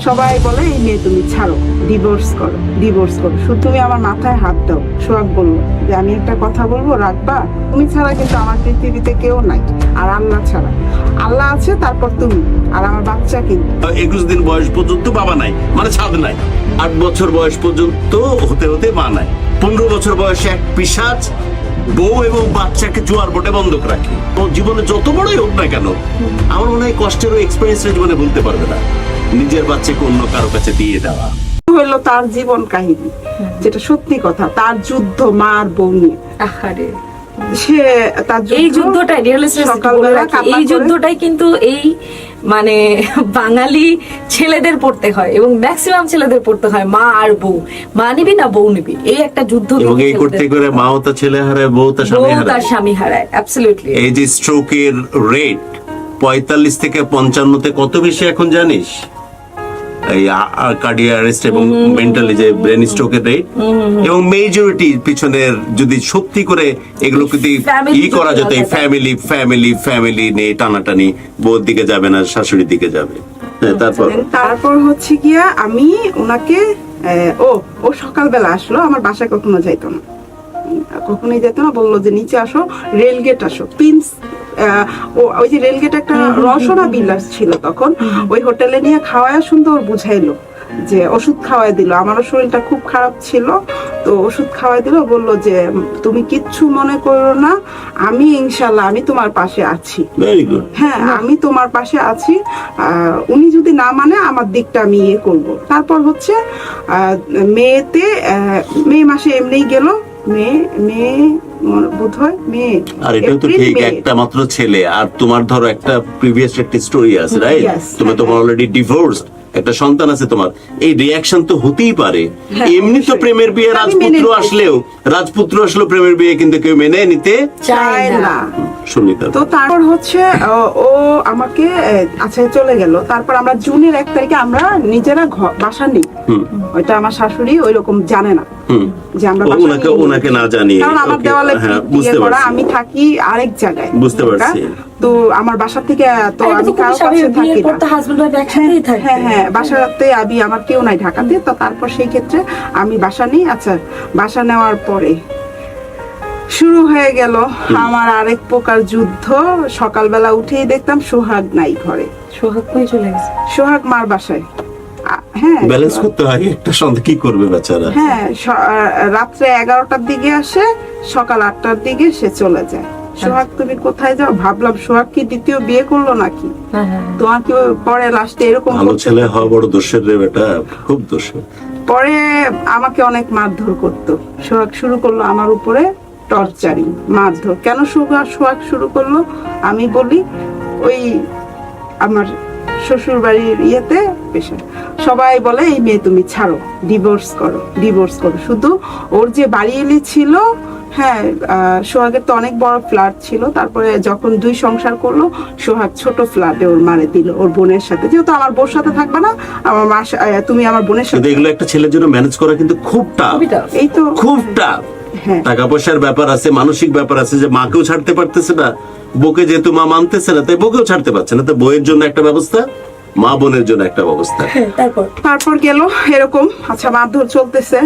সবাই বলে এই মেয়ে তুমি ছাড়ো, ডিভোর্স করো, ডিভোর্স করো। শুধু তুমি আমার মাথায় হাত দাও। সোহাগ বললো যে আমি একটা কথা বলবো, রাখবা? তুমি ছাড়া কিন্তু আমার পৃথিবীতে কেউ নাই, আর আল্লাহ ছাড়া। আল্লাহ আছে, তারপর তুমি, আর আমার বাচ্চা। কিন্তু 21 দিন বয়স পর্যন্ত বাবা নাই, মানে ছাদ নাই। 8 বছর বয়স পর্যন্ত হতে হতে মা নাই। 15 বছর বয়সে এক পিশাচ বউ এবং বাচ্চাকে জোয়ার বোটে বন্ধক রাখে। ও জীবনে যত বড়ই হোক না কেন, আমার মনে হয় কষ্টের এক্সপেরিয়েন্সটা জীবনে বলতে পারবে না, নিজের বাচ্চাকে অন্য কারো কাছে দিয়ে দেওয়া। হলো তার জীবন কাহিনী, যেটা সত্যি কথা। তার যুদ্ধ মার বউ নিয়ে। আহারে, সে তার এই যুদ্ধটাই এই যুদ্ধটাই কিন্তু এই মানে বাঙালি ছেলেদের পড়তে হয়, এবং ম্যাক্সিমাম ছেলেদের পড়তে হয়। মা আর বউ, মা নিবি না বউ নিবি, এই একটা যুদ্ধ। এবং এই করতে করে মাও তার ছেলে হারায়, বউ তার স্বামী হারায়। অ্যাবসলিউটলি। এই যে স্ট্রোকের রেট 45 থেকে 55-তে কত বেশি এখন জানিস? এই কার্ডিয়াক অ্যারেস্ট এবং মেন্টালি যে ব্রেন স্ট্রোকের রেট, এবং মেজরিটি পিছনের যদি সত্যি করে এগুলো যদি করা যেত, এই ফ্যামিলি নিয়ে টানাটানি, বউর দিকে যাবে না, শাশুড়ির দিকে যাবে। তারপর হচ্ছে গিয়া আমি ওনাকে ও সকালবেলা আসলো, আমার বাসায় কখনো যাইতো না, কখনোই যেত না। বললো যে নিচে আসো, রেলগেট আসো, প্রিন্স ওই যে রেলগেট একটা রসনা বিলাস ছিল তখন, ওই হোটেলে নিয়ে খাওয়ায় সুন্দর বুঝাইলো, যে ওষুধ খাওয়াই দিল। আমারও শরীরটা খুব খারাপ ছিল, তো ওষুধ খাওয়াই দিল। বললো যে তুমি কিচ্ছু মনে করো না, আমি ইনশাল্লাহ আমি তোমার পাশে আছি। হ্যাঁ, আমি তোমার পাশে আছি। উনি যদি না মানে আমার দিকটা আমি ইয়ে করবো। তারপর হচ্ছে মে মাসে এমনিই গেল। আর এটা তো ঠিক একটা মাত্র ছেলে, আর তোমার ধরো একটা প্রিভিয়াস একটা স্টোরি আছে, রাইট? তুমি তোমার অলরেডি ডিভোর্সড, একটা সন্তান আছে তোমার। এই রিঅ্যাকশন তো হতেই পারে। এমনি তো প্রেমের বিয়ে রাজপুত্র আসলেও প্রেমের বিয়ে কিন্তু কেউ মেনে নিতে চায় না। শুনি তো তারপর হচ্ছে ও আমাকে আচ্ছা চলে গেল। তারপর আমরা জুনের 1 তারিখে আমরা নিজেরা বাসা নিই। ওইটা আমার শাশুড়ি ওইরকম জানে না যে আমরা ওনাকে না জানিয়ে, কারণ আমার দেওয়ালে আমি থাকি আরেক জায়গায়। বুঝতে পারছি। তো আমার বাসা থেকে তো আমি কারো কাছে থাকি না। হ্যাঁ, বাসাতে আমি আমার কেউ নাই ঢাকাতে। তো তারপর সেই ক্ষেত্রে আমি বাসা নিই। আচ্ছা, বাসা নেওয়ার পরে শুরু হয়ে গেল আমার আরেক প্রকার যুদ্ধ। সকালবেলা উঠেই দেখতাম সোহাগ নাই ঘরে। সোহাগ কই চলে গেছে? সোহাগ মার বাসায়। হ্যাঁ, ব্যালেন্স করতে হয় একটা সন্ধ্যা, কি করবে বেচারা। হ্যাঁ, রাত্রে 11টার দিকে আসে, সকাল 8টার দিকে সে চলে যায়। সোহাগ তুমি কোথায় যাও? ভাবলাম সোহাগ কি দ্বিতীয় বিয়ে করলো নাকি? তোমার কি পরে লাস্টে এরকম? ভালো ছেলে হওয়া বড় দোষের রে বেটা, খুব দোষের। পরে আমাকে অনেক মারধর করতো। সোহাগ শুরু করলো আমার উপরে টর্চারিং, মারধর। কেন সোহাগ শুরু করলো? আমি বলি ওই আমার শ্বশুর বাড়ির ইয়েতে পেশা। সবাই বলে এই মেয়ে তুমি ছাড়ো, ডিভোর্স করো, ডিভোর্স করো। শুধু ওর যে বাড়ি এলি ছিল, হ্যাঁ, সোহাগের তো অনেক বড় ফ্ল্যাট ছিল। তারপরে যখন 2 সংসার করলো, সোহাগ ছোট ফ্ল্যাটে ওর মারে দিল ওর বোনের সাথে। যেহেতু আমার বোর সাথে থাকবে না, আমার মা, তুমি আমার বোনের সাথে। এগুলো একটা ছেলের জন্য ম্যানেজ করা কিন্তু খুব টাফ। এই তো খুব টাফ। টাকা পয়সার ব্যাপার আছে, মানসিক ব্যাপার আছে, যে মাকেও ছাড়তে পারতেছে না, বউকে যেহেতু মা মানতেছে না, তাই বউকেও ছাড়তে পারছে না। তো বউয়ের জন্য একটা ব্যবস্থা, মা বোনের জন্য একটা ব্যবস্থা। তারপর গেল এরকম। আচ্ছা, মারধর চলতেছে,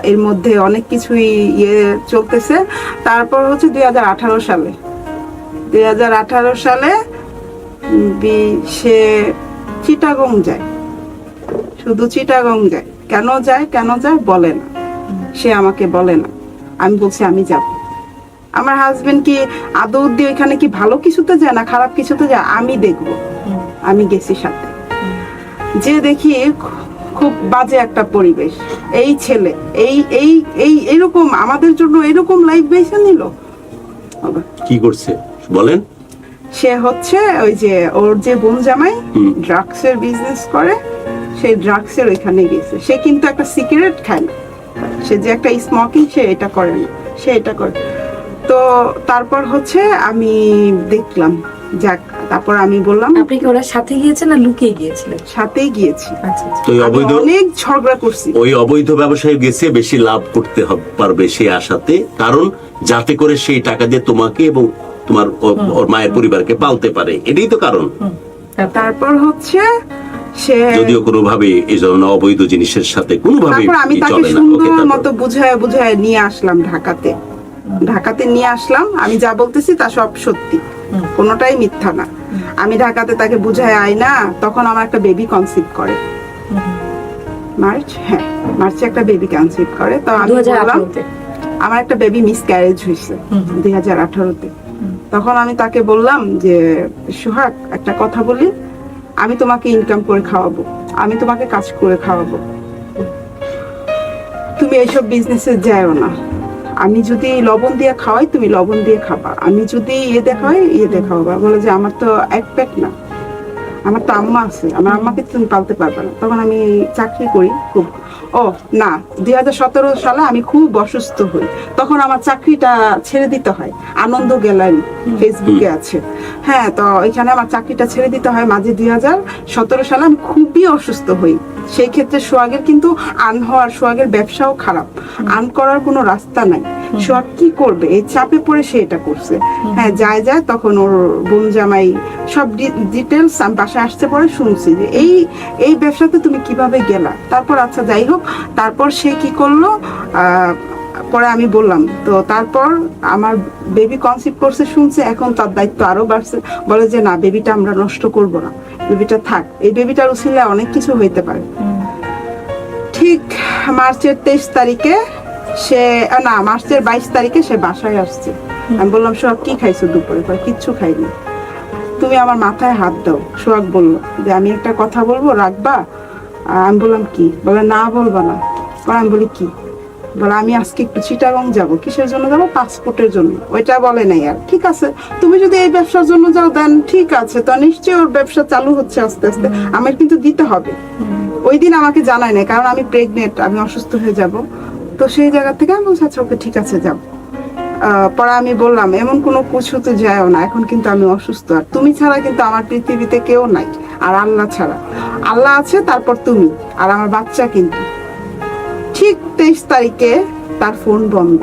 এর মধ্যে অনেক কিছুই ইয়ে চলতেছে। তারপর হচ্ছে 2018 সালে সে চিটাগং যায়। শুধু চিটাগং যায়। কেন যায় বলে না, সে আমাকে বলে না। আমি বলছি আমি যাব। আমার হাজবেন্ড কি আদৌ দিয়ে ওইখানে কি ভালো কিছুতে যায় না খারাপ কিছুতে যায়? আমি দেখবো। আমি গেছি সাথে, যে দেখি খুব বাজে একটা পরিবেশ। এই ছেলে এইরকম আমাদের জন্য এরকম লাইফ বেছে নিল। কি করছে বলেন? সে হচ্ছে ওই যে ওর যে বোন জামাই ড্রাগসের বিজনেস করে, সেই ড্রাগসের ওইখানে গেছে। সে কিন্তু একটা সিগারেট খায় না, সে যে একটা স্মোকিং, সে এটা করে না, সে এটা করে। তো তারপর হচ্ছে আমি দেখলাম, যাক। তারপর আমি বললাম, আপনি কি ওরা সাথে গিয়েছেন না লুকিয়ে গিয়েছিলেন? সাথেই গিয়েছি। তো অনেক ঝগড়া করছি। ওই অবৈধ ব্যবসায় গেছে বেশি লাভ করতে পারবে সেই আশাতে, কারণ যাতে করে সেই টাকা দিয়ে তোমাকে এবং তোমার ওর মায়ের পরিবারকে পালতে পারে, এটাই তো কারণ। তারপর হচ্ছে সে যদিও কোনোভাবে এই ধরনের অবৈধ জিনিসের সাথে কোনোভাবে তারপর আমি তাকে চলে না। সুন্দর ওকে, মতো বুঝায় নিয়ে আসলাম ঢাকাতে নিয়ে আসলাম। আমি যা বলতেছি তা সব সত্যি, কোনোটাই মিথ্যা না। আমি ঢাকাতে তাকে বুঝায় আই না, তখন আমার একটা বেবি কনসিভ করে। মার্চে একটা বেবি কনসিভ করে। তো আমি বললাম 2018 আমার একটা বেবি মিসক্যারেজ হয়েছে 2018-তে। তখন আমি তাকে বললাম যে সোহাগ, একটা কথা বলি, আমি তোমাকে ইনকাম করে খাওয়াবো, আমি তোমাকে কাজ করে খাওয়াবো, তুমি এইসব বিজনেসে যাও না। আমি যদি লবণ দিয়ে খাওয়াই তুমি লবণ দিয়ে খাবা, আমি যদি দেখাই খাওয়াবা। বলে যে আমার তো এক পেট না, আমার তো আম্মা আছে, আমার আম্মাকে তুমি পালতে পারবে না। তখন আমি চাকরি করি খুব। ও না, 2017 সালে আমি খুব অসুস্থ হই, তখন আমার চাকরিটা ছেড়ে দিতে হয়। আনন্দ গ্যালারি ফেসবুকে আছে, হ্যাঁ, তো এখানে আমার চাকরিটা ছেড়ে দিতে হয় মাঝে 2017 সালে আমি খুবই অসুস্থ হই। সেই ক্ষেত্রে সোহাগের কিন্তু সোহাগের ব্যবসাও খারাপ, আর্ন করার কোনো রাস্তা নাই। সোহাগ কি করবে, এই চাপে পড়ে সে এটা করছে। হ্যাঁ, যায় তখন ওর বোন জামাই সব ডিটেলস আমি বাসায় আসতে পরে শুনছি যে এই ব্যবসাতে তুমি কিভাবে গেলা। তারপর আচ্ছা যাই হোক, তারপর সে কি করলো, পরে আমি বললাম তো, তারপর আমার বেবি কনসিভ করছে শুনছে, এখন তার দায়িত্ব আরো বাড়ছে। বলে যে না, বেবিটা আমরা নষ্ট করব না, বেবিটা থাক, এই বেবিটার উছিলায় অনেক কিছু হইতে পারে। ঠিক মার্চের 23 তারিখে মার্চের 22 তারিখে সে বাসায় আসছে। আমি বললাম সোহাগ কি খাইছো দুপুরে? কিচ্ছু খাইনি। তুমি আমার মাথায় হাত দাও। সোহাগ বললো যে আমি একটা কথা বলবো, রাখবা? আমি বললাম কি? বলে না, বলবা না। আমি বলি কি? বলে আমি আজকে একটু চিটাগং যাবো। কিসের জন্য যাবো? পাসপোর্টের জন্য। ওইটা বলে নাই। আর ঠিক আছে, তুমি যদি এই ব্যবসার জন্য যাও দেন ঠিক আছে, তো নিশ্চয়ই ওর ব্যবসা চালু হচ্ছে আস্তে আস্তে, আমার কিন্তু দিতে হবে। ওই দিন আমাকে জানায় নাই, কারণ আমি প্রেগনেন্ট, আমি অসুস্থ হয়ে যাব। তো সেই জায়গা থেকে আমি বলছি আচ্ছা ওকে ঠিক আছে যাব। পরে আমি বললাম এমন কোনো কিছুতে যায়ও না, এখন কিন্তু আমি অসুস্থ, আর তুমি ছাড়া কিন্তু আমার পৃথিবীতে কেউ নাই, আর আল্লাহ ছাড়া। আল্লাহ আছে, তারপর তুমি, আর আমার বাচ্চা। কিন্তু ঠিক 23 তারিখে তার ফোন বন্ধ।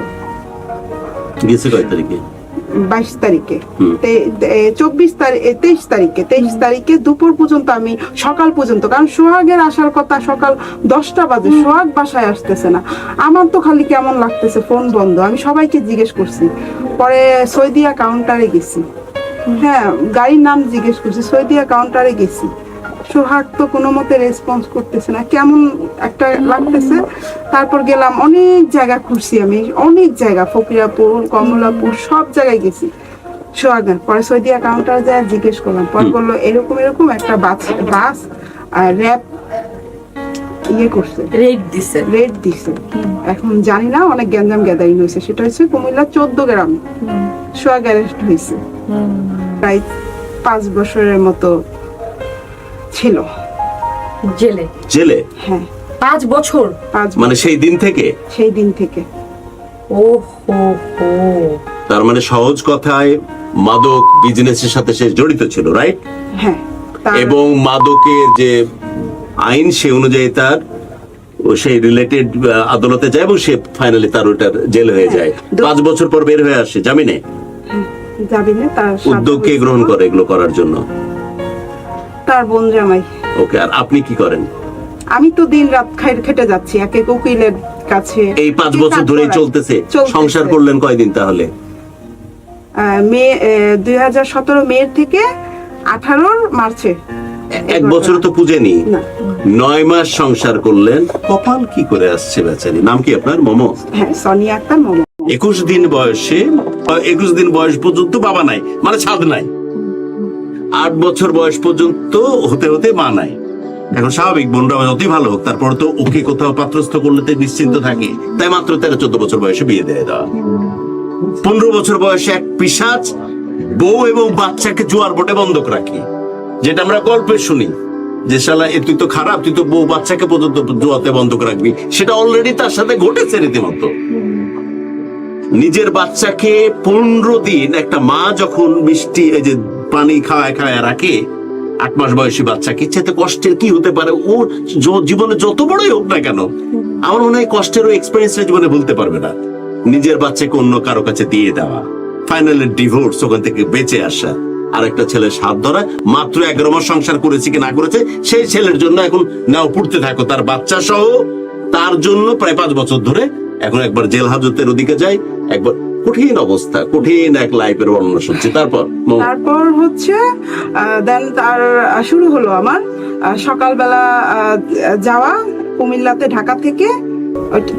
গেছে কয় তারিখে? 22 তারিখে, 23 তারিখে দুপুর পর্যন্ত, আমি সকাল পর্যন্ত, কারণ সোহাগের আসার কথা সকাল 10টা বাজে, সোহাগ বাসায় আসতেছে না। আমার তো খালি কেমন লাগতেছে, ফোন বন্ধ। আমি সবাইকে জিজ্ঞেস করছি, পরে সৌদিয়া কাউন্টারে গেছি, হ্যাঁ, গাড়ির নাম জিজ্ঞেস করছি, সৌদিয়া কাউন্টারে গেছি। সোহাগ তো কোনো মতে রেসপন্স করতেছে না, কেমন একটা লাগতেছে। তারপর গেলাম, অনেক জায়গা ঘুরছি আমি, অনেক জায়গা, ফকিরাপুর, কমলাপুর, সব জায়গায় গেছি সোহাগ। পরে সৌদিয়া কাউন্টার যায় জিজ্ঞেস করলাম, পরে বললো এরকম একটা বাস র্যাব করছে, রেড দিছে। এখন জানি না, অনেক গ্যাঞ্জাম গ্যাদারিং হয়েছে। সেটা হচ্ছে কুমিল্লা 14 গ্রামে সোহাগ অ্যারেস্ট হয়েছে। প্রায় 5 বছরের মতো ছিল জেলে। হ্যাঁ, 5 বছর। মানে সেই দিন থেকে। তার মানে সহজ কথায় মাদক বিজনেসের সাথে সে জড়িত ছিল, রাইট? হ্যাঁ, এবং মাদকের যে আইন সে অনুযায়ী তার সেই রিলেটেড আদালতে যায় এবং সে ফাইনালি তার ওটার জেল হয়ে যায়। 5 বছর পর বের হয়ে আসে জামিনে। তার উদ্যোগ কে গ্রহণ করে এগুলো করার জন্য? তার বোন জামাই। ওকে, আর আপনি কি করেন? আমি তো দিন রাত খেটে যাচ্ছি এক এক উকিলের কাছে। এই 5 বছর ধরেই চলতেছে। সংসার করলেন কয়দিন তাহলে? 2017 মে থেকে 18 মার্চে। 1 বছর তো পুজেনি, না। 9 মাস সংসার করলেন। কপাল কি করে আসছে বেচারি? নাম কি আপনার? মোমো? হ্যাঁ, সোনিয়া আক্তার মোমো। 21 দিন বয়স পর্যন্ত বাবা নাই, মানে ছাদ নাই। 8 বছর বয়স পর্যন্ত হতে মা নাই। এখন স্বাভাবিক, বোনরা অতি ভালো হোক, তারপর তো ওকে কোথাও পাত্রস্থ করলে তো নিশ্চিন্ত থাকে, তাই মাত্র 13-14 বছর বয়সে বিয়ে দিয়ে দেওয়া। 15 বছর বয়সে এক পিশাচ বউ এবং বাচ্চাকে জুয়ার বোর্ডে বন্ধক রাখি, যেটা আমরা গল্পে শুনি যে শালা তুই তো খারাপ, তুই তো বউ বাচ্চাকে পর্যন্ত জুয়াতে বন্ধক রাখবি। সেটা অলরেডি তার সাথে ঘটেছে রীতিমতো। নিজের বাচ্চাকে 15 দিন একটা মা যখন মিষ্টি এই যে পানি খাওয়ায় রাখে 8 মাস বয়সী বাচ্চাকে, ইচ্ছাতে কষ্টের কি হতে পারে ও জীবনে যত বড়ই হোক না কেন। আমার মনে হয় কষ্টের ওই এক্সপেরিয়েন্সটা জীবনে ভুলতে পারবে না। নিজের বাচ্চাকে অন্য কারো কাছে দিয়ে দেওয়া, ফাইনালি ডিভোর্স, ওখান থেকে বেঁচে আসা, আর একটা ছেলে সাত ধরা, মাত্র 11 মাস সংসার করেছে কি না করেছে, সেই ছেলের জন্য এখন নাও পড়তে থাকো, তার বাচ্চা সহ তার জন্য প্রায় 5 বছর ধরে এখন একবার জেল হাজতের ওদিকে যায়, একবার কঠিন অবস্থা, কঠিন এক লাইফের বর্ণনা শুনছি। তারপর হচ্ছে দেন তার শুরু হলো আমার সকালবেলা যাওয়া কুমিল্লাতে ঢাকা থেকে।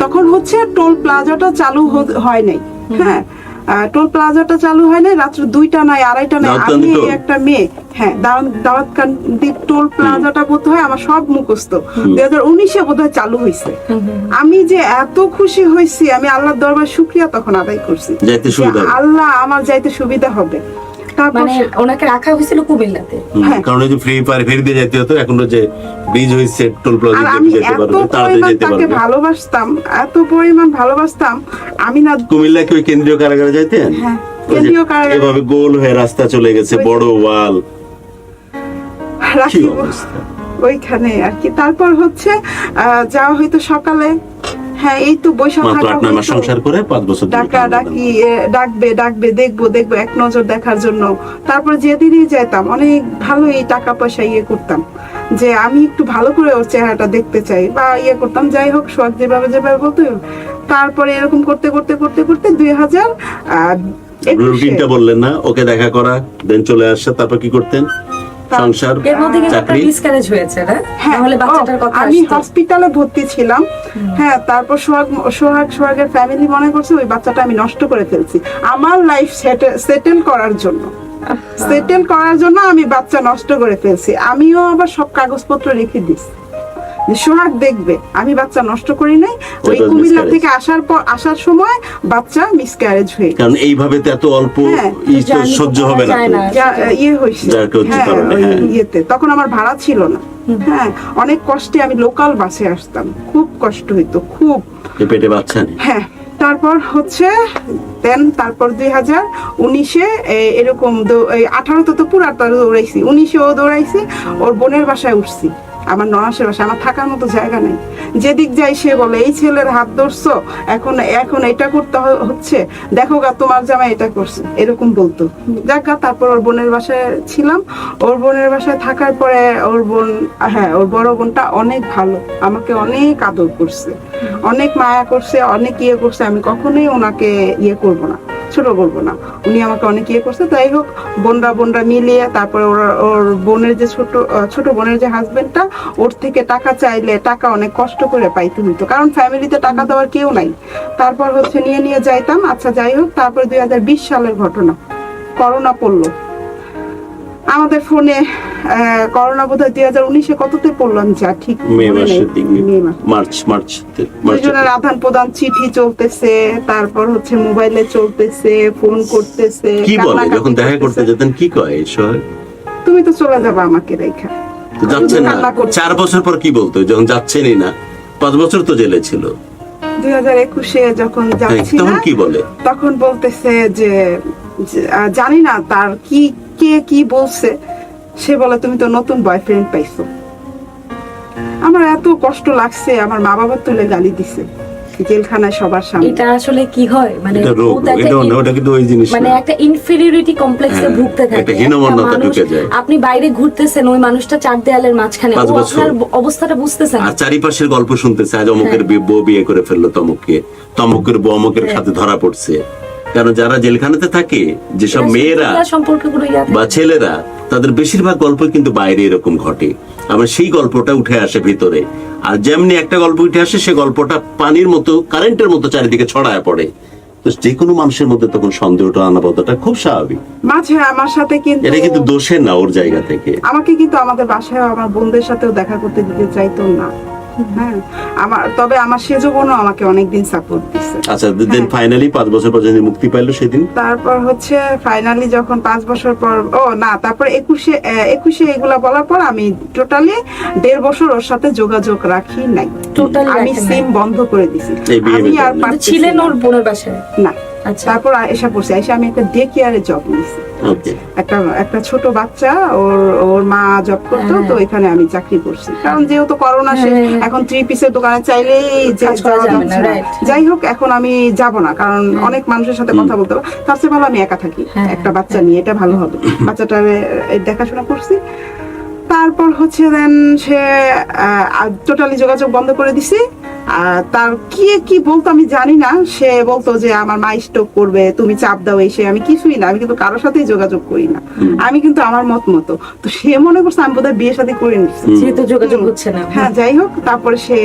তখন হচ্ছে টোল প্লাজাটা চালু হয় নাই, হ্যাঁ টোল প্লাজাটা চালু হয় নাই, রাত্র 2টা নাই 2:30টা নাই। আমি একটা মেয়ে, হ্যাঁ দাওয়াতকান্দি টোল প্লাজাটা বোধ হয় আমার সব মুখস্থ, 2019-এ বোধ হয় চালু হয়েছে। আমি যে এত খুশি হয়েছি, আমি আল্লাহর দরবার শুকরিয়া তখন আদায় করছি, আল্লাহ আমার যাইতে সুবিধা হবে। মানে ওনাকে রাখা হয়েছিল কুমিল্লাতে, কারণ এই যে ফ্রি ফায়ার ফেরি দিয়ে যেতে হতো, এখন যে ব্রিজ হইছে টোল প্লাজা যেতে পারবে, তাড়াতাড়ি যেতে পারবে। তাকে ভালোবাসতাম, এত পরিমাণ ভালোবাসতাম আমি না। কুমিল্লা কি ওই কেন্দ্রীয় কারাগারে যাইতেন? হ্যাঁ কেন্দ্রীয় কারাগারে, এভাবে গোল হয়ে রাস্তা চলে গেছে, বড় ওয়াল, কি অবস্থা ওইখানে আর কি। তারপর হচ্ছে যাওয়া হয়তো সকালে, হ্যাঁ এই তো বৈশাখ সংসার করে 5 বছর ডাকবে দেখবো এক নজর দেখার জন্য। তারপর যেদিনই যেতাম অনেক ভালো এই টাকা পয়সা করতাম, যে আমি একটু ভালো করে ওর চেহারাটা দেখতে চাই বা করতাম। যাই হোক সোহাগ যেভাবে বলতো, তারপরে এরকম করতে 2000 রুটিনটা বললেন না, ওকে দেখা করা, দেন চলে আসা, তারপর কি করতেন? সংসার, চাকরি, মিসক্যারেজ হয়েছে না? তাহলে বাচ্চাটার কথা আমি হসপিটালে ভর্তি ছিলাম, হ্যাঁ তারপর সোহাগের ফ্যামিলি মনে করছে ওই বাচ্চাটা আমি নষ্ট করে ফেলছি। আমার লাইফ সেটেল করার জন্য আমি বাচ্চা নষ্ট করে ফেলছি। আমিও আবার সব কাগজপত্র রেখে দিছি, সোহাগ দেখবে আমি বাচ্চা নষ্ট করি নাই। ওই কুমিল্লা থেকে আসার সময় বাচ্চা মিসক্যারেজ হয়ে, কারণ এইভাবে তো এত অল্প সহ্য হবে না, তখন আমার ভাড়া ছিল না, হ্যাঁ অনেক কষ্টে আমি লোকাল বাসে আসতাম, খুব কষ্ট হইতো, খুব পেটে বাচ্চা নেই। হ্যাঁ তারপর হচ্ছে তারপর 2019-এ এরকম 18-তে তো পুরাটা দৌড়াইছি, 19-এও দৌড়াইছি, ওর বোনের বাসায় উঠছি, আমার ননাসের বাসায়। আমার থাকার মতো জায়গা নেই, যেদিক যাই সে বলে এই ছেলের হাত ধরছো, এখন এটা করতে হচ্ছে, দেখো গা তোমার জামাই এটা করছে, এরকম বলতো। যাক গা, তারপর ওর বোনের বাসায় ছিলাম। ওর বোনের বাসায় থাকার পরে ওর বড় বোনটা অনেক ভালো, আমাকে অনেক আদর করছে, অনেক মায়া করছে, অনেক করছে। আমি কখনোই ওনাকে করবো না, ছোট বলবো না, উনি আমাকে অনেক করছে। তাই হোক বোনরা মিলিয়ে তারপরে ওর বোনের যে ছোট বোনের যে হাজবেন্ডটা, ওর থেকে টাকা চাইলে টাকা অনেক কষ্ট করে পাইতে হইতো, কারণ ফ্যামিলিতে টাকা দেওয়ার কেউ নাই। তারপর হচ্ছে নিয়ে যাইতাম। আচ্ছা যাই হোক, তারপর 2020 সালের ঘটনা, করোনা পড়লো আমাদের ফোনে। করোনা বোধহয় 2019-এ কততে পড়লো আমি যা ঠিক মার্চ দুজনের আদান প্রদান, চিঠি চলতেছে, তারপর হচ্ছে মোবাইলে চলতেছে, ফোন করতেছে। কি বলে যখন দেখা করতে যেতেন, কি কয় সোহাগ? তুমি তো চলে যাবে আমাকে রেখা, যাচ্ছেন না। 4 বছর পর কি বলতো যখন যাচ্ছেনই না? 5 বছর তো জেলে ছিল। 2021-এ যখন যাচ্ছি তখন কি বলে? তখন বলতেছে যে জানি না তার কি বলছে, সে বলে তুমি তো নতুন বয়ফ্রেন্ড পাইছো। আমার এত কষ্ট লাগছে, আমার মা বাবা তুলে গালি দিছে জেলখানায় সবার সামনে। এটা আসলে কি হয়, মানে একটা ইনফেরিয়রিটি কমপ্লেক্সে ভুগতে থাকে। আপনি বাইরে ঘুরতেছেন, ওই মানুষটা 4 দেয়ালের মাঝখানে, ও আপনার অবস্থাটা বুঝতেছেন, আর চারিপাশের গল্প শুনতেছে, আজ অমুকের বউ বিয়ে করে ফেললো তমুকের বউ অমুকের সাথে ধরা পড়ছে। কারণ যারা জেলখানাতে থাকে, যেসব মেয়েরা বা ছেলেরা, তাদের বেশিরভাগ গল্প কিন্তু বাইরে এরকম ঘটে, আবার সেই গল্পটা উঠে আসে ভিতরে। আর যেমনি একটা গল্প উঠে আসে, সে গল্পটা পানির মতো, কারেন্টের মতো চারিদিকে ছড়ায় পড়ে। তো যে কোনো মানুষের মধ্যে তখন সন্দেহটা আনাবদাটা খুব স্বাভাবিক। মাঝে আমার সাথে কিন্তু এটা কিন্তু দোষের না, ওর জায়গা থেকে। আমাকে কিন্তু আমাদের বাসায় আমার বোনদের সাথেও দেখা করতে দিতে চাইতো না, হ্যাঁ তবে আমার সেজো বোনও আমাকে অনেকদিন সাপোর্ট দিছে। আচ্ছা দেন ফাইনালি 5 বছর পর যখন মুক্তি পাইলো সেদিন, তারপর হচ্ছে ফাইনালি যখন 5 বছর পর, তারপর 21-এ এগুলা বলার পর আমি টোটালি 1.5 বছর ওর সাথে যোগাযোগ রাখি নাই, আমি সিম বন্ধ করে দিছি। আমি আর ছিলেন ওর বোনের বাসায় না, আচ্ছা। তারপর এসে পড়ছি, এসে আমি একটা ডে কেয়ারে জব নিয়েছি। ওকে। একটা ছোট বাচ্চা, ওর মা জব করতো, তো এখানে আমি চাকরি করছি। কারণ যেহেতু করোনা শেষ, এখন 3 পিসের দোকানে চাইলেই কাজ করা যাওয়া যাবে না, যাচ্ছে না। right. যাই হোক, এখন আমি যাব না, কারণ অনেক মানুষের সাথে কথা বলতে হবে, তার চেয়ে ভালো আমি একা থাকি একটা বাচ্চা নিয়ে, এটা ভালো হবে। বাচ্চাটার দেখাশোনা করছি। তারপর হচ্ছে দেন সে টোটালি যোগাযোগ বন্ধ করে দিছি। তার কি বলতো আমি জানি না, সে বলতো যে আমার মা স্ট্রোক করবে, তুমি চাপ দাও, এসে আমি কিছুই না, আমি কিন্তু কারোর সাথেই যোগাযোগ করি না, আমি কিন্তু আমার মত মতো। তো সে মনে করছে আমি বোধহয় বিয়ে শাদী করে নিচ্ছি, যেহেতু যোগাযোগ হচ্ছে না। হ্যাঁ যাই হোক, তারপরে সে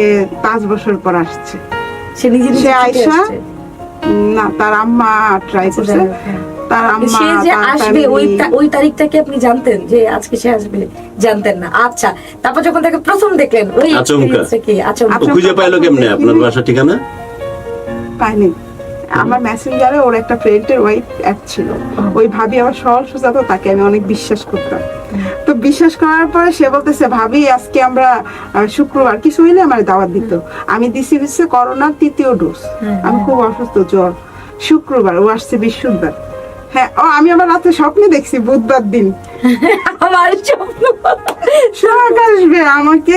5 বছর পর আসছে। সে নিজে সে আয়শা, না তার আম্মা ট্রাই করছে, তার আম্মা সে যে তার আসবে family- ওই তারিখটা কি আপনি জানতেন যে আজকে সে আসবে? জানতেন না। আচ্ছা, তারপর যখন তাকে প্রথম দেখলেন ওই আচমকা। experience কি? আচমকা। ও খুঁজে পাইলো কেমনে আপনার বাসা ঠিকানা? পাইনি। আমার মেসেঞ্জারে ওর একটা ফ্রেন্ডের ওয়াইফ অ্যাড ছিল, ওই ভাবি আমার সরল সোজা, তো তাকে আমি অনেক বিশ্বাস করতাম। তো বিশ্বাস করার পরে সে বলতেছে, ভাবি আজকে আমরা শুক্রবার কিছু হইলে আমার দাওয়াত দিত। আমি দিছি হচ্ছে করোনার 3য় ডোজ, আমি খুব অসুস্থ, জ্বর। শুক্রবার, ও আসছে বৃহস্পতিবার। হ্যাঁ, আমি আমার রাতে স্বপ্নে দেখছি বুধবার দিন আমার স্বপ্ন। সোহাগ আসবে, আমাকে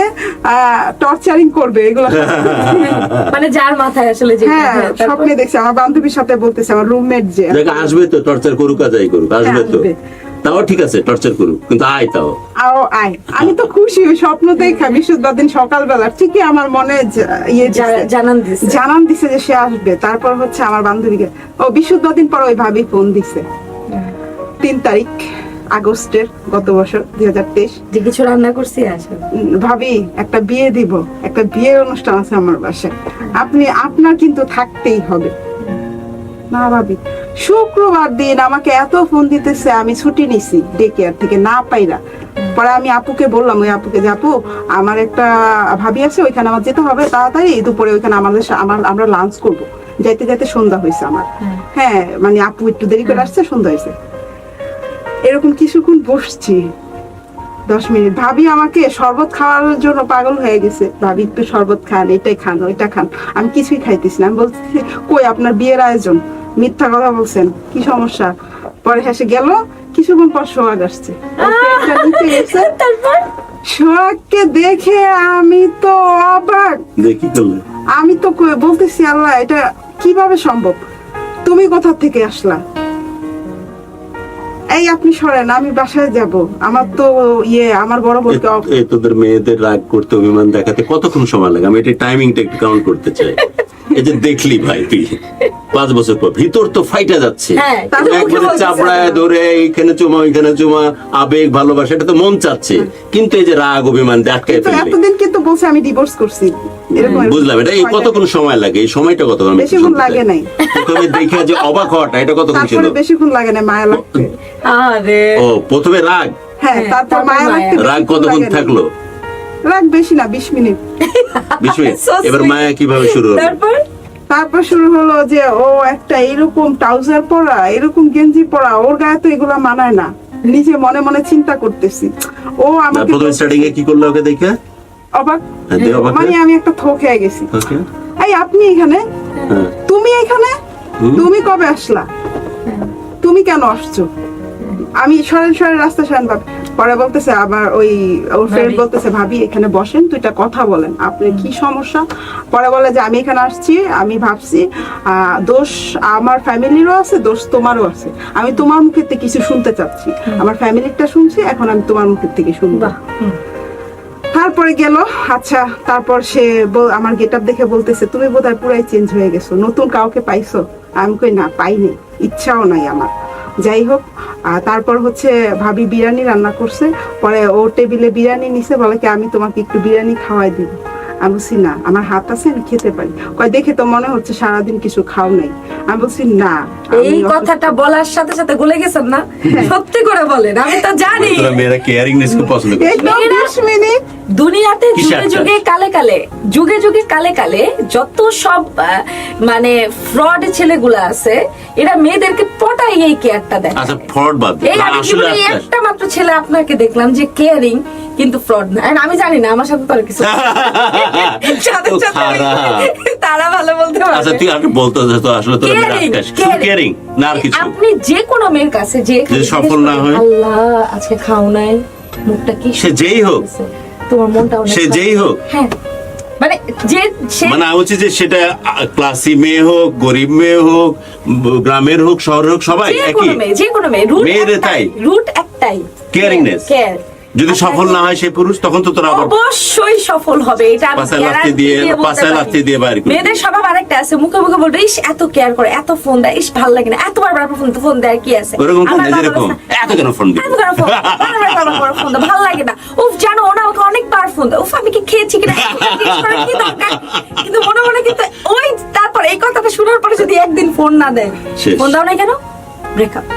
টর্চারিং করবে, এগুলো মানে যার মাথায় আসলে যে হ্যাঁ স্বপ্নে দেখছি। আমার বান্ধবীর সাথে বলতেছে, আমার রুমমেট যে দেখ আসবে তো, টর্চার করুক আর যাই করুক, আসবে তো। আসবে। তাও ঠিক আছে, টর্চার করুক, কিন্তু আয় তাও। আয়, আমি তো খুশি, ওই স্বপ্ন দেখা বৃহস্পতিবার দিন সকালবেলা ঠিকই আমার মনে জানান দিছে যে সে আসবে। তারপর হচ্ছে আমার বান্ধবীকে, বৃহস্পতিবার দিন পর ওই ভাবি ফোন দিছে 3 তারিখ আগস্টের, গত বছর 2023, যে কিছু রান্না করছি আসলে ভাবি একটা বিয়ে দিব, একটা বিয়ের অনুষ্ঠান আছে আমার বাসায়, আপনার কিন্তু থাকতেই হবে। না ভাবি, শুক্রবার দিন আমাকে এত ফোন দিতেছে, আমি ছুটি নিছি ডে কেয়ার থেকে না পাইরা। পরে আমি আপুকে বললাম, ওই আপুকে যে আপু আমার একটা ভাবি আছে, ওইখানে আমার যেতে হবে তাড়াতাড়ি, দুপুরে ওইখানে আমরা লাঞ্চ করব। যাইতে যাইতে সন্ধ্যা হয়েছে আমার। হ্যাঁ মানে আপু একটু দেরি করে আসছে, সন্ধ্যা হয়েছে। এরকম কিছুক্ষণ বসছি, 10 মিনিট, ভাবি আমাকে শরবত খাওয়ার জন্য পাগল হয়ে গেছে। ভাবি একটু শরবত খান, এটাই খান, ওইটা খান। আমি কিছুই খাইতেছি না। আমি বলতেছি, কই আপনার বিয়ের আয়োজন, মিথ্যা কথা বলছেন, কি সমস্যা? পরে হেসে গেল। কিছুক্ষণ পর সোহাগ আসছে, সোহাগকে দেখে আমি তো অবাক। দেখি করলে আমি তো বলতেছি, আল্লাহ এটা কিভাবে সম্ভব, তুমি কোথা থেকে আসলা? এই আপনি সরেন, আমি বাসায় যাব, আমার তো আমার বড় বোনকে এই তোদের মেয়েদের রাগ করতে, অভিমান দেখাতে কতক্ষণ সময় লাগে? আমি এটা টাইমিংটা একটু কাউন্ট করতে চাই। এই যে দেখলি ভাই তুই 5 বছর পর ভিতর তো ফাইটা যাচ্ছে, হ্যাঁ, একবারে চাপড়ায় ধরে এইখানে চুমা ওইখানে চুমা, আবেগ ভালোবাসা, এটা তো মন চাচ্ছে, কিন্তু এই যে রাগ অভিমান আটকায় তো ফেললি। এতদিন কিন্তু বলছে আমি ডিভোর্স করছি, এরকম বুঝলাম। এটা এই কতক্ষণ সময় লাগে? এই সময়টা কতক্ষণ? আমি একটু বেশিক্ষণ শুনতে লাগে চাই। নাই। প্রথমে দেখে যে অবাক হওয়াটা, এটা কতক্ষণ ছিল? তারপরে বেশিক্ষণ লাগে না, মায়া লাগছে। আরে ও প্রথমে রাগ, হ্যাঁ, তারপর মায়া লাগতে রাগ বেশিক্ষণ কতক্ষণ লাগে না। থাকলো? রাগ বেশি না, 20 মিনিট। 20 মিনিট। So এবার sweet. মায়া কিভাবে শুরু হলো? তারপর শুরু হলো যে ও একটা এরকম ট্রাউজার পরা, এরকম গেঞ্জি পরা, ওর গায়ে তো এগুলা মানায় না। নিজে মনে মনে চিন্তা করতেছি। ও আমাকে প্রথম স্টার্টিং এ কি করলো ওকে দেখে? অবাক, হ্যাঁ, দিয়ে অবাক মানে হয়ে? আমি একটা থোক হয়ে গেছি। Okay. এই আপনি এখানে, হ্যাঁ। তুমি এখানে, তুমি কবে আসলা, তুমি কেন আসছো? আমি সরেন রাস্তা সরেন ভাবি। পরে বলতেছে আবার ওর ফ্রেন্ড বলতেছে, ভাবি এখানে বসেন, দুইটা কথা বলেন, আপনার কি সমস্যা? পরে বলে যে আমি এখানে আসছি, আমি ভাবছি দোষ আমার ফ্যামিলিরও আছে, দোষ তোমারও আছে, আমি তোমার মুখের থেকে কিছু শুনতে চাচ্ছি, আমার ফ্যামিলিটা শুনছি, এখন আমি তোমার মুখের থেকে শুনবো। তারপরে গেল। আচ্ছা, তারপর সে আমার গেটআপ দেখে বলতেছে, তুমি বোধহয় পুরাই চেঞ্জ হয়ে গেছো, নতুন কাউকে পাইছো? আমি কই না, পাইনি, ইচ্ছাও নাই আমার। যাই হোক, তারপর হচ্ছে ভাবি বিরিয়ানি রান্না করছে। পরে ও টেবিলে বিরিয়ানি নিছে, বলে কি আমি তোমাকে একটু বিরিয়ানি খাওয়াই দিব। আমি বলছি না, আমার হাত আছে, আমি খেতে পারি। কয় দেখে তো মনে হচ্ছে সারাদিন কিছু খাও নাই। আমি বলছি না। এই কথাটা বলার সাথে সাথে গলে গেছেন না? সত্যি করে বলেন, আমি তো জানি। তোরা মেয়েরা কেয়ারিংনেস খুব পছন্দ করে। এই তো 20 মিনিট দুনিয়াতে কিসের যুগে যুগে কালে কালে যত সব মানে ফ্রড ছেলেগুলা আছে, এরা মেয়েদেরকে পটাই এই কেয়ারটা দেয়। আচ্ছা ফ্রড বাদ দে। এই আমি আসলে জীবনে একটা মাত্র ছেলে আপনাকে দেখলাম যে কেয়ারিং কিন্তু ফ্রড না। And আমি জানি না, আমার সাথে তো আর কিছু সাথে তো সাথে খারাপ। তারা ভালো বলতে আচ্ছা পারবে। তুই আগে বলতো যে তো আসলে তোর Caring, কেয়ারিং না আর কিছু? আপনি যে কোনো মেয়ের কাছে যে যে সফল না হয়? আল্লাহ আজকে খাও নাই, মুখটা কি সে যেই হোক, তোমার মনটা অনেক সে যেই হোক, হ্যাঁ মানে যে সে মানে আমি বলছি যে সেটা ক্লাসি মেয়ে হোক, গরিব মেয়ে হোক, গ্রামের হোক, শহরের হোক, সবাই একই। যে কোনো মেয়ে মেয়েদের তাই? রুট একটাই, Caringness। কেয়ার। যদি সফল না হয় সেই পুরুষ, তখন তো তোরা আবার অবশ্যই সফল হবে, এটা আমি পাশায় লাথি guarantee দিয়ে বলতে পাশায় পারি। লাথি দিয়ে বাইরে করে। মেয়েদের স্বভাব আরেকটা আছে, মুখে মুখে বলবে ইস এত কেয়ার করে, এত ফোন দেয়, ইস ভালো লাগে না, এতবার ফোন দেয়, কি আছে ওরকম ফোন আমার দেয়, বাবা যেরকম, বলছে, এত কেন ফোন দিবে? এত কেন ফোন দেয়? বারবার ফোন দেয়, ভালো লাগে না, উফ জানো ওনা আমাকে অনেকবার ফোন দেয়, উফ আমি কি খেয়েছি কিনা জিজ্ঞেস করার কি দরকার? কিন্তু মনে মনে কিন্তু ওই তারপর এই কথাটা শোনার পরে যদি একদিন ফোন না দেয়, শেষ। ফোন দাও না কেন, ব্রেকআপ।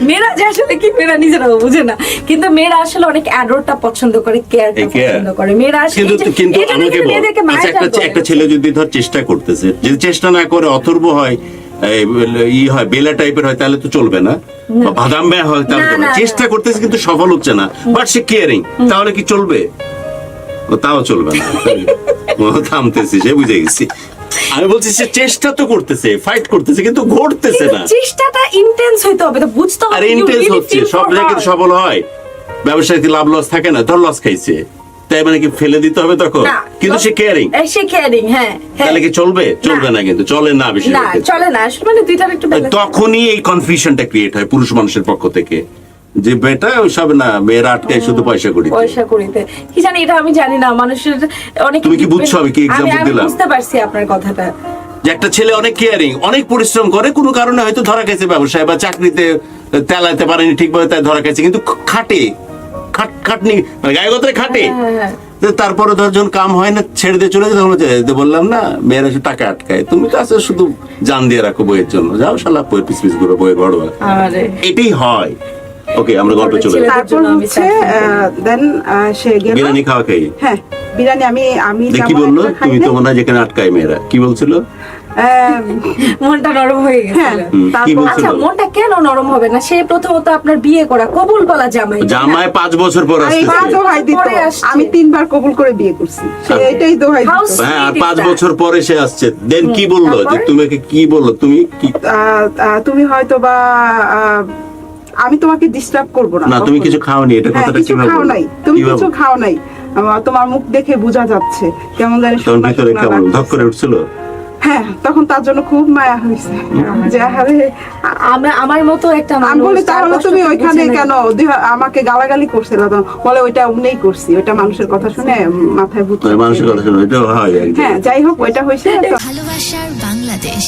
মেয়েরা যে আসলে কি, মেয়েরা নিজেরাও বুঝে না, কিন্তু মেয়েরা আসলে অনেক অ্যাডোরটা পছন্দ করে, কেয়ারটা এই care। পছন্দ করে। মেয়েরা আসলে কিন্তু কিন্তু এই জন্য আমাকে কিন্তু বল, মেয়েদেরকে আচ্ছা মায়া করে। একটা ছেলে যদি ধর চেষ্টা করতেছে, যদি চেষ্টা না করে অথর্ব হয়, ই হয় বেলা টাইপের হয়, তাহলে তো চলবে না, বা বাদাম ব্যয় হয় তাহলে না, চলবে না। না, চেষ্টা করতেছে কিন্তু সফল হচ্ছে না, বাট সে কেয়ারিং, তাহলে কি চলবে? ও তাও চলবে না। ও থামতেছি, সে বুঝে গেছি। আমি বলছি সে চেষ্টা তো করতেছে, ফাইট করতেছে, কিন্তু ঘটতেছে কিন্তু না। চেষ্টাটা ইন্টেন্স হইতে হবে, তো বুঝতে হবে আর you ইন্টেন্স really হচ্ছে, feel সব for জায়গায় her। সফল হয়? ব্যবসায় কি লাভ লস থাকে না? ধর লস খাইছে, তাই মানে কি ফেলে দিতে হবে তখন? না, কিন্তু সে কেয়ারিং, সে কেয়ারিং, হ্যাঁ হ্যাঁ। তাহলে কি চলবে? চলবে না, কিন্তু চলে না বেশি। না চলে না আসলে, মানে দুইটার একটু balance। তখনই এই কনফিউশনটা ক্রিয়েট হয় পুরুষ মানুষের পক্ষ থেকে, যে বেটা ওইসব না, মেয়েরা আটকায় শুধু পয়সা করি। পয়সা করিতে কি জানি, এটা আমি জানি না, মানুষের অনেক। তুমি কি বুঝছো আমি কি example আমি দিলাম? বুঝতে পারছি আপনার কথাটা। যে একটা ছেলে অনেক কেয়ারিং, অনেক পরিশ্রম করে, কোনো কারণে হয়তো ধরা গেছে ব্যবসায় বা চাকরিতে তেলাইতে পারেনি ঠিকভাবে, তাই ধরা গেছে, কিন্তু খাটে, খাটনি মানে গায়ে গতরে খাটে। হ্যাঁ। তারপরে ধর যখন কাম হয় না, ছেড়ে দিয়ে চলে যায়, তখন বলছে, "এই তো বললাম না মেয়েরা শুধু টাকা আটকায়, তুমি তো আছে শুধু জান দিয়ে রাখো বইয়ের জন্য, যাও শালা বই পিস পিস করে বইয়ের বড় হয়।" আরে এটাই হয়। ওকে, আমরা গল্পে চলে যাই। তারপর জন্য আমি হচ্ছে দেন সে গেল। বিরিয়ানি খাওয়া খাই, হ্যাঁ বিরিয়ানি আমি যে কি তেমন বললো, একটা খাই তুমি না। তো মনে হয় যেখানে আটকায় মেয়েরা, কি বলছিল? মনটা নরম হয়ে গেছে। হ্যাঁ কি তারপর বলছো? আচ্ছা মনটা কেন নরম হবে না? সে প্রথমত আপনার বিয়ে করা কবুল বলা জামাই। জামাই 5 বছর পর আর এই আসতেছে। দোহাই দিত, পরে আসছে। আমি 3 বার কবুল করে বিয়ে করছি, সে এটাই দোহাই How দিত। হ্যাঁ, আর sweet 5 এটা। বছর পরে সে আসছে, দেন কি বললো, যে তারপরে? তোমাকে কি বললো, তুমি কি তুমি হয়তো বা আমি তোমাকে ডিস্টার্ব করবো না। না, তুমি কখনো। কিছু খাওনি, এটা হ্যাঁ, কথাটা কিছু কিভাবে খাও বললো? নাই, তুমি কিভাবে? কিছু খাও নাই, তোমার মুখ দেখে বোঝা যাচ্ছে কেমন জানি তোর শুকনা ভিতরে শুকনা কেমন লাগতেছে। ধক করে উঠছিল? হ্যাঁ তখন তার জন্য খুব মায়া হয়েছে যে আরে আমার মতো একটা আমি মানুষ বলি তার তাহলে কষ্ট তুমি তো ওইখানে বুঝে না। কেন আমাকে গালাগালি করছিল, তখন বলে ওইটা অমনেই করছি, ওইটা মানুষের কথা শুনে মাথায় ভূত মানে মানুষের কথা শুনো, এটা হয় একদম। হ্যাঁ যাই হোক ওইটা হয়েছে। ভালোবাসার বাংলাদেশ।